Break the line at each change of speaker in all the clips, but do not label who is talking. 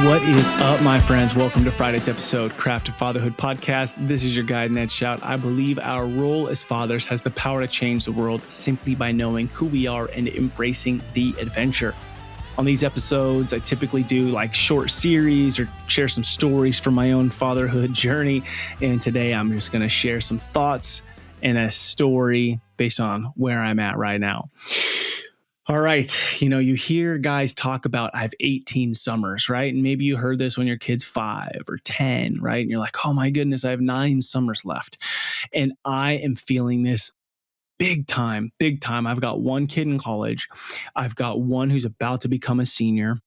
What is up, my friends? Welcome to Friday's episode, Craft of Fatherhood podcast. This is your guide, Ned Shout. I believe our role as fathers has the power to change the world simply by knowing who we are and embracing the adventure. On these episodes, I typically do like short series or share some stories from my own fatherhood journey. And today I'm just going to share some thoughts and a story based on where I'm at right now. All right. You hear guys talk about I have 18 summers, right? And maybe you heard this when your kid's 5 or 10, right? And you're like, oh my goodness, I have 9 summers left. And I am feeling this big time, big time. I've got one kid in college. I've got one who's about to become a senior.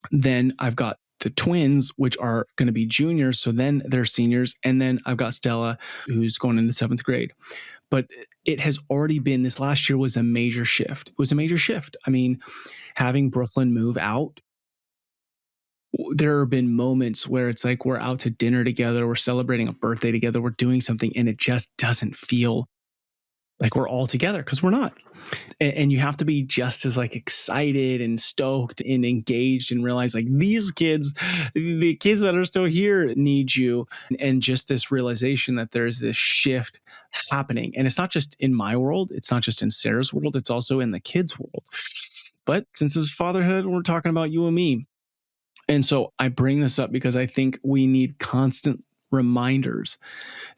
Then I've got the twins, which are going to be juniors. So then they're seniors. And then I've got Stella, who's going into 7th grade. But it has already been, this last year was a major shift. It was a major shift. I mean, having Brooklyn move out, there have been moments where it's like we're out to dinner together, we're celebrating a birthday together, we're doing something, and it just doesn't feel like we're all together because we're not. And you have to be just as like excited and stoked and engaged and realize like these kids, the kids that are still here need you. And just this realization that there's this shift happening. And it's not just in my world. It's not just in Sarah's world. It's also in the kids' world. But since it's fatherhood, we're talking about you and me. And so I bring this up because I think we need constant reminders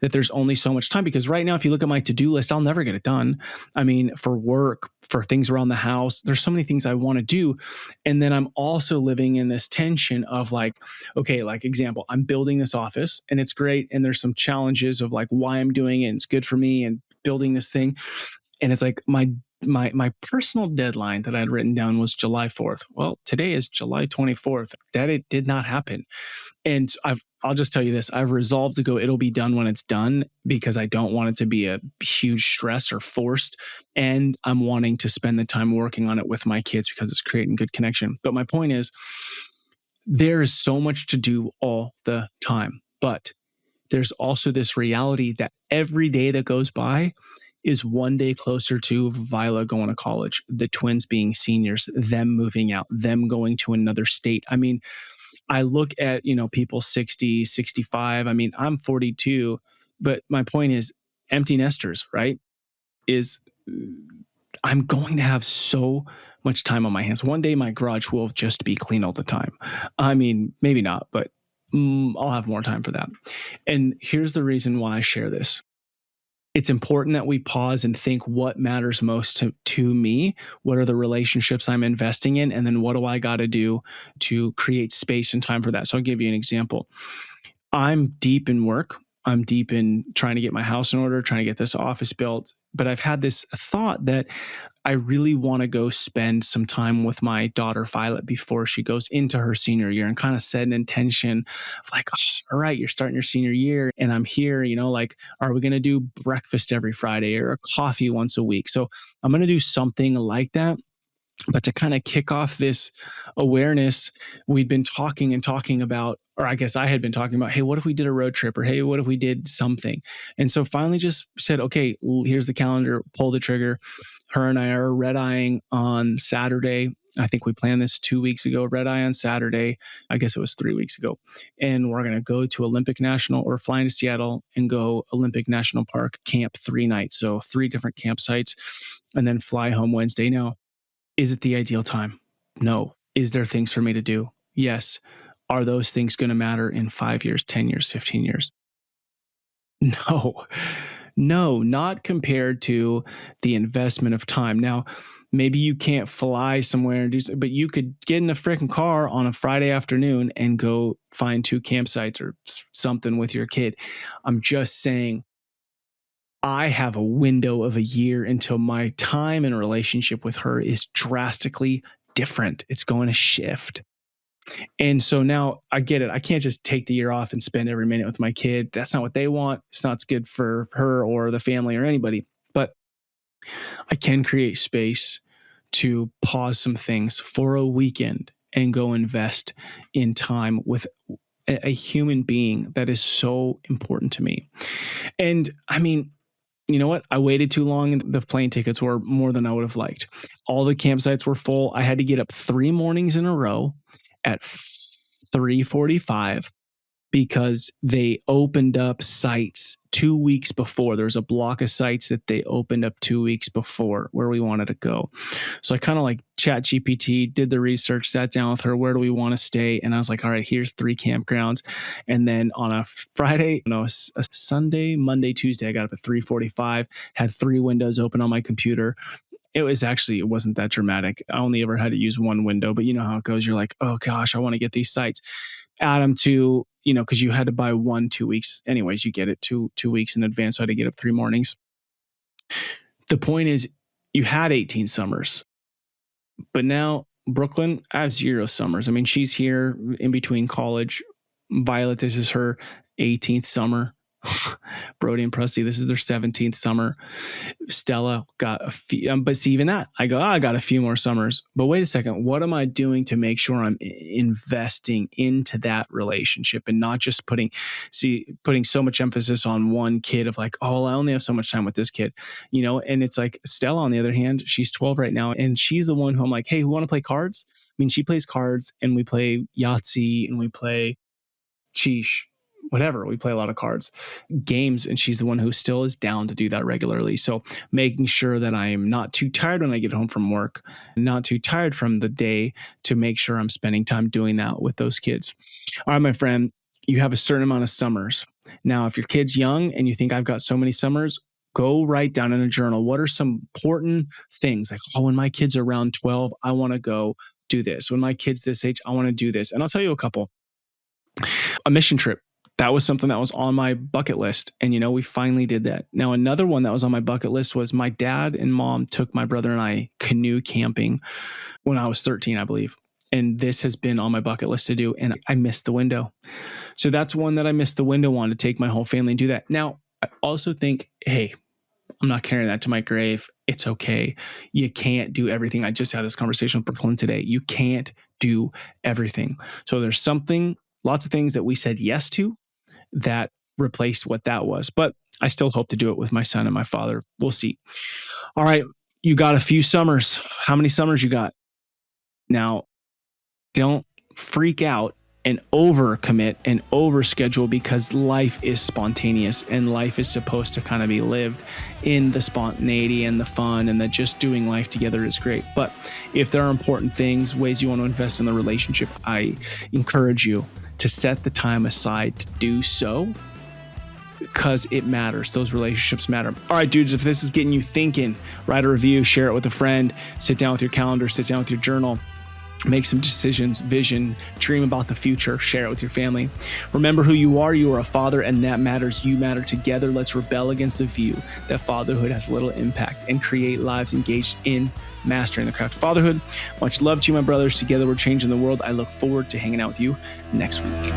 that there's only so much time, because right now, if you look at my to-do list, I'll never get it done. I mean, for work, for things around the house, there's so many things I want to do. And then I'm also living in this tension of like, okay, like example, I'm building this office and it's great. And there's some challenges of like why I'm doing it. And it's good for me and building this thing. And it's like my personal deadline that I'd written down was July 4th. Well, today is July 24th. That it did not happen. And I'll just tell you this, I've resolved to go, it'll be done when it's done, because I don't want it to be a huge stress or forced. And I'm wanting to spend the time working on it with my kids because it's creating good connection. But my point is, there is so much to do all the time. But there's also this reality that every day that goes by is one day closer to Viola going to college, the twins being seniors, them moving out, them going to another state. I mean, I look at, people 60, 65. I mean, I'm 42, but my point is empty nesters, right? I'm going to have so much time on my hands. One day my garage will just be clean all the time. I mean, maybe not, but I'll have more time for that. And here's the reason why I share this. It's important that we pause and think what matters most to me. What are the relationships I'm investing in? And then what do I got to do to create space and time for that? So I'll give you an example. I'm deep in work. I'm deep in trying to get my house in order, trying to get this office built. But I've had this thought that I really want to go spend some time with my daughter, Violet, before she goes into her senior year, and kind of set an intention of like, oh, all right, you're starting your senior year and I'm here, like, are we going to do breakfast every Friday or a coffee once a week? So I'm going to do something like that. But to kind of kick off this awareness, we'd been talking about, or I guess I had been talking about, hey, what if we did a road trip? Or hey, what if we did something? And so finally just said, okay, here's the calendar, pull the trigger. Her and I are red-eyeing on Saturday. I think we planned this 2 weeks ago, red eye on Saturday. I guess it was 3 weeks ago. And we're going to go to Olympic National, or flying to Seattle and go Olympic National Park, camp 3 nights. So 3 different campsites, and then fly home Wednesday. Now, is it the ideal time? No. Is there things for me to do? Yes. Are those things going to matter in 5 years, 10 years, 15 years? No, not compared to the investment of time. Now, maybe you can't fly somewhere and do something, but you could get in a freaking car on a Friday afternoon and go find 2 campsites or something with your kid. I'm just saying, I have a window of a year until my time and relationship with her is drastically different. It's going to shift. And so now I get it. I can't just take the year off and spend every minute with my kid. That's not what they want. It's not good for her or the family or anybody. But I can create space to pause some things for a weekend and go invest in time with a human being that is so important to me. And I mean, you know what? I waited too long and the plane tickets were more than I would have liked. All the campsites were full. I had to get up 3 mornings in a row at 3:45 because they opened up sites 2 weeks before. There was a block of sites that they opened up 2 weeks before where we wanted to go. So I kind of like chat GPT, did the research, sat down with her, where do we want to stay? And I was like, all right, here's 3 campgrounds. And then on a Friday, no, a Sunday, Monday, Tuesday, I got up at 3:45, had 3 windows open on my computer. It wasn't that dramatic. I only ever had to use one window, but you know how it goes. You're like, oh gosh, I want to get these sites. Add them to, because you had to buy 2 weeks. Anyways, you get it 2 weeks in advance. So I had to get up 3 mornings. The point is, you had 18 summers, but now Brooklyn, I have 0 summers. I mean, she's here in between college. Violet, this is her 18th summer. Brody and Prusty, this is their 17th summer. Stella got a few, but see, even that, I got a few more summers. But wait a second, what am I doing to make sure I'm investing into that relationship and not just putting so much emphasis on one kid of like, oh, I only have so much time with this kid, and it's like Stella, on the other hand, she's 12 right now. And she's the one who I'm like, hey, who want to play cards? I mean, she plays cards and we play Yahtzee and we play Sheesh, whatever. We play a lot of cards, games, and she's the one who still is down to do that regularly. So making sure that I am not too tired when I get home from work, not too tired from the day, to make sure I'm spending time doing that with those kids. All right, my friend, you have a certain amount of summers. Now, if your kid's young and you think I've got so many summers, go write down in a journal, what are some important things? Like, when my kids are around 12, I want to go do this. When my kid's this age, I want to do this. And I'll tell you a couple. A mission trip. That was something that was on my bucket list. And, we finally did that. Now, another one that was on my bucket list was my dad and mom took my brother and I canoe camping when I was 13, I believe. And this has been on my bucket list to do. And I missed the window. So that's one that I missed the window on, to take my whole family and do that. Now, I also think, hey, I'm not carrying that to my grave. It's okay. You can't do everything. I just had this conversation with Brooklyn today. You can't do everything. So there's lots of things that we said yes to that replaced what that was. But I still hope to do it with my son and my father. We'll see. All right. You got a few summers. How many summers you got? Now, don't freak out and overcommit and overschedule, because life is spontaneous and life is supposed to kind of be lived in the spontaneity and the fun, and that just doing life together is great. But if there are important things, ways you want to invest in the relationship, I encourage you to set the time aside to do so, because it matters. Those relationships matter. All right, dudes, if this is getting you thinking, write a review, share it with a friend, sit down with your calendar, sit down with your journal, make some decisions, vision, dream about the future, share it with your family. Remember who you are. You are a father, and that matters. You matter. Together, let's rebel against the view that fatherhood has little impact and create lives engaged in mastering the craft of fatherhood. Much love to you, my brothers. Together, we're changing the world. I look forward to hanging out with you next week.